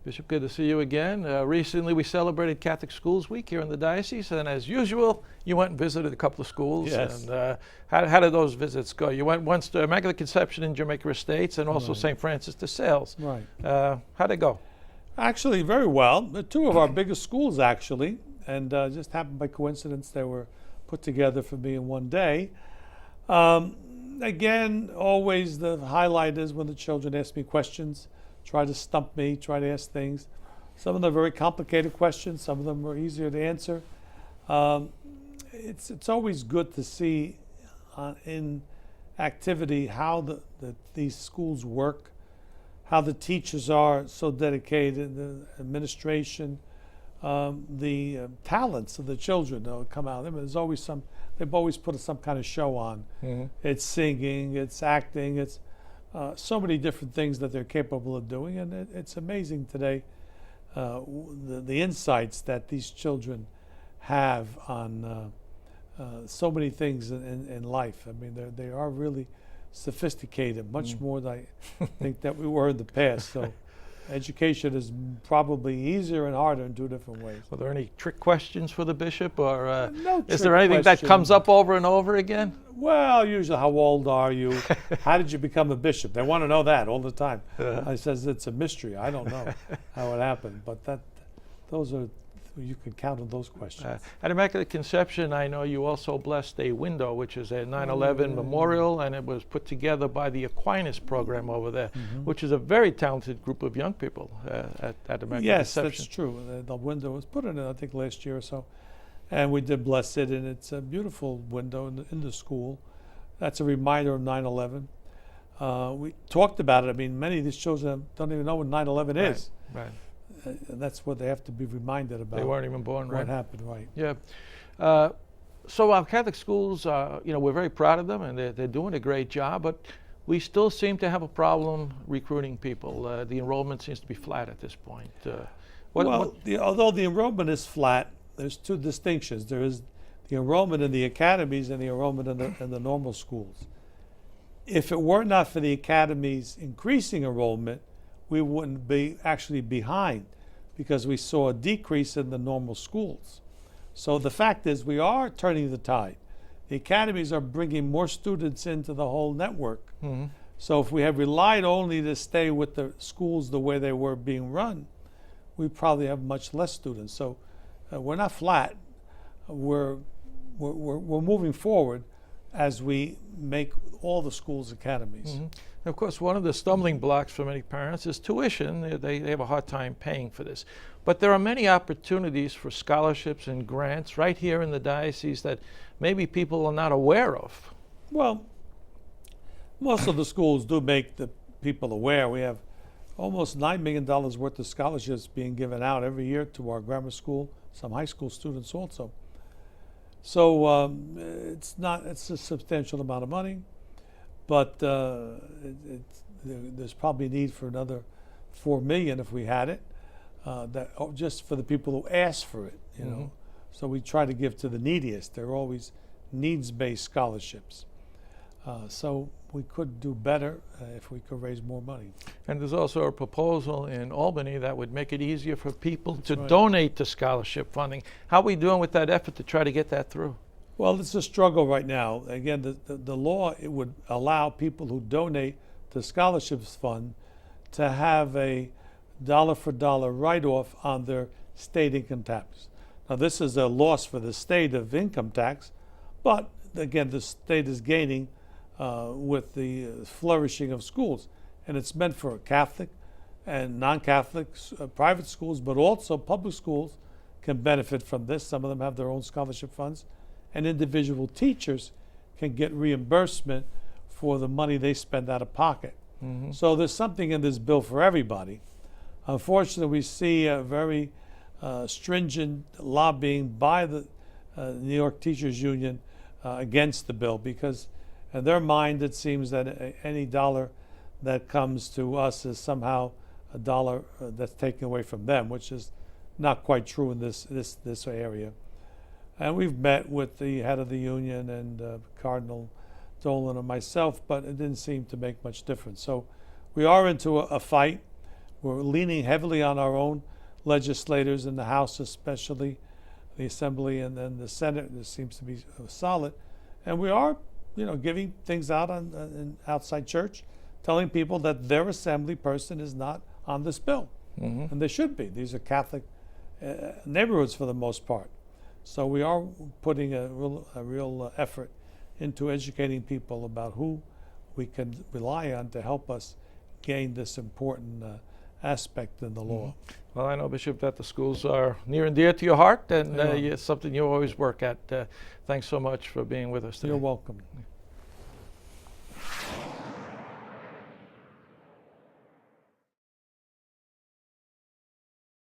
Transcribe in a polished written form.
Bishop, good to see you again. Recently we celebrated Catholic Schools Week here in the diocese, and as usual, you went and visited a couple of schools. Yes. And how did those visits go? You went once to Immaculate Conception in Jamaica Estates and also Right. St. Francis de Sales. Right. How'd it go? Actually, very well. They're two of our biggest schools, actually, and just happened by coincidence they were put together for me in one day. Again, always the highlight is when the children ask me questions, try to stump me, try to ask things. Some of them are very complicated questions. Some of them are easier to answer. It's always good to see in activity how these schools work, how the teachers are so dedicated, the administration, the talents of the children that come out. I mean, there's always they've always put some kind of show on. Mm-hmm. It's singing, it's acting, it's so many different things that they're capable of doing, and it's amazing today the insights that these children have on so many things in life. I mean, they are really sophisticated, much more than I think that we were in the past. So education is probably easier and harder in two different ways. Were there any trick questions for the bishop, or No is trick there anything that question. comes up over and over again? Well, usually, how old are you? How did you become a bishop? They want to know that all the time. I says it's a mystery. I don't know how it happened, but those are, you can count on those questions. At Immaculate Conception, I know you also blessed a window, which is a 9/11 memorial, and it was put together by the Aquinas program over there, which is a very talented group of young people at Immaculate Yes, Conception. that's true. The window was put in, I think, last year or so, and we did bless it, and it's a beautiful window in the school. That's a reminder of 9/11. We talked about it. I mean, many of these children don't even know what 9/11 is. Right. And that's what they have to be reminded about. They weren't even born, what right? happened, right? Yeah. So our Catholic schools, we're very proud of them, and they're doing a great job, but we still seem to have a problem recruiting people. The enrollment seems to be flat at this point. Although the enrollment is flat, there's two distinctions. There is the enrollment in the academies and the enrollment in the normal schools. If it were not for the academies increasing enrollment, we wouldn't be actually behind, because we saw a decrease in the normal schools. So the fact is, we are turning the tide. The academies are bringing more students into the whole network. Mm-hmm. So if we had relied only to stay with the schools the way they were being run, we probably have much less students. So we're not flat. We're moving forward as we make all the schools academies. Mm-hmm. Of course, one of the stumbling blocks for many parents is tuition. They have a hard time paying for this. But there are many opportunities for scholarships and grants right here in the diocese that maybe people are not aware of. Well, most of the schools do make the people aware. We have almost $9 million worth of scholarships being given out every year to our grammar school, some high school students also. So it's a substantial amount of money, but there's probably a need for another $4 million if we had it, just for the people who ask for it, you know. So we try to give to the neediest. They're always needs-based scholarships. So we could do better if we could raise more money. And there's also a proposal in Albany that would make it easier for people to right. donate to scholarship funding. How are we doing with that effort to try to get that through? Well, it's a struggle right now. Again, the law, it would allow people who donate to scholarships fund to have a dollar-for-dollar write-off on their state income tax. Now, this is a loss for the state of income tax, but again, the state is gaining with the flourishing of schools. And it's meant for Catholic and non-Catholic private schools, but also public schools can benefit from this. Some of them have their own scholarship funds. And individual teachers can get reimbursement for the money they spend out of pocket. Mm-hmm. So there's something in this bill for everybody. Unfortunately, we see a very stringent lobbying by the New York Teachers Union against the bill, because in their mind it seems that any dollar that comes to us is somehow a dollar that's taken away from them, which is not quite true in this area. And we've met with the head of the union and Cardinal Dolan and myself, but it didn't seem to make much difference. So we are into a fight. We're leaning heavily on our own legislators in the House, especially the Assembly, and then the Senate. This seems to be solid, and we are, giving things out in outside church, telling people that their assembly person is not on this bill, and they should be. These are Catholic neighborhoods for the most part, so we are putting a real effort into educating people about who we can rely on to help us gain this important aspect in the law. Well, I know, Bishop, that the schools are near and dear to your heart, and They are. it's something you always work at. Thanks so much for being with us today. You're welcome.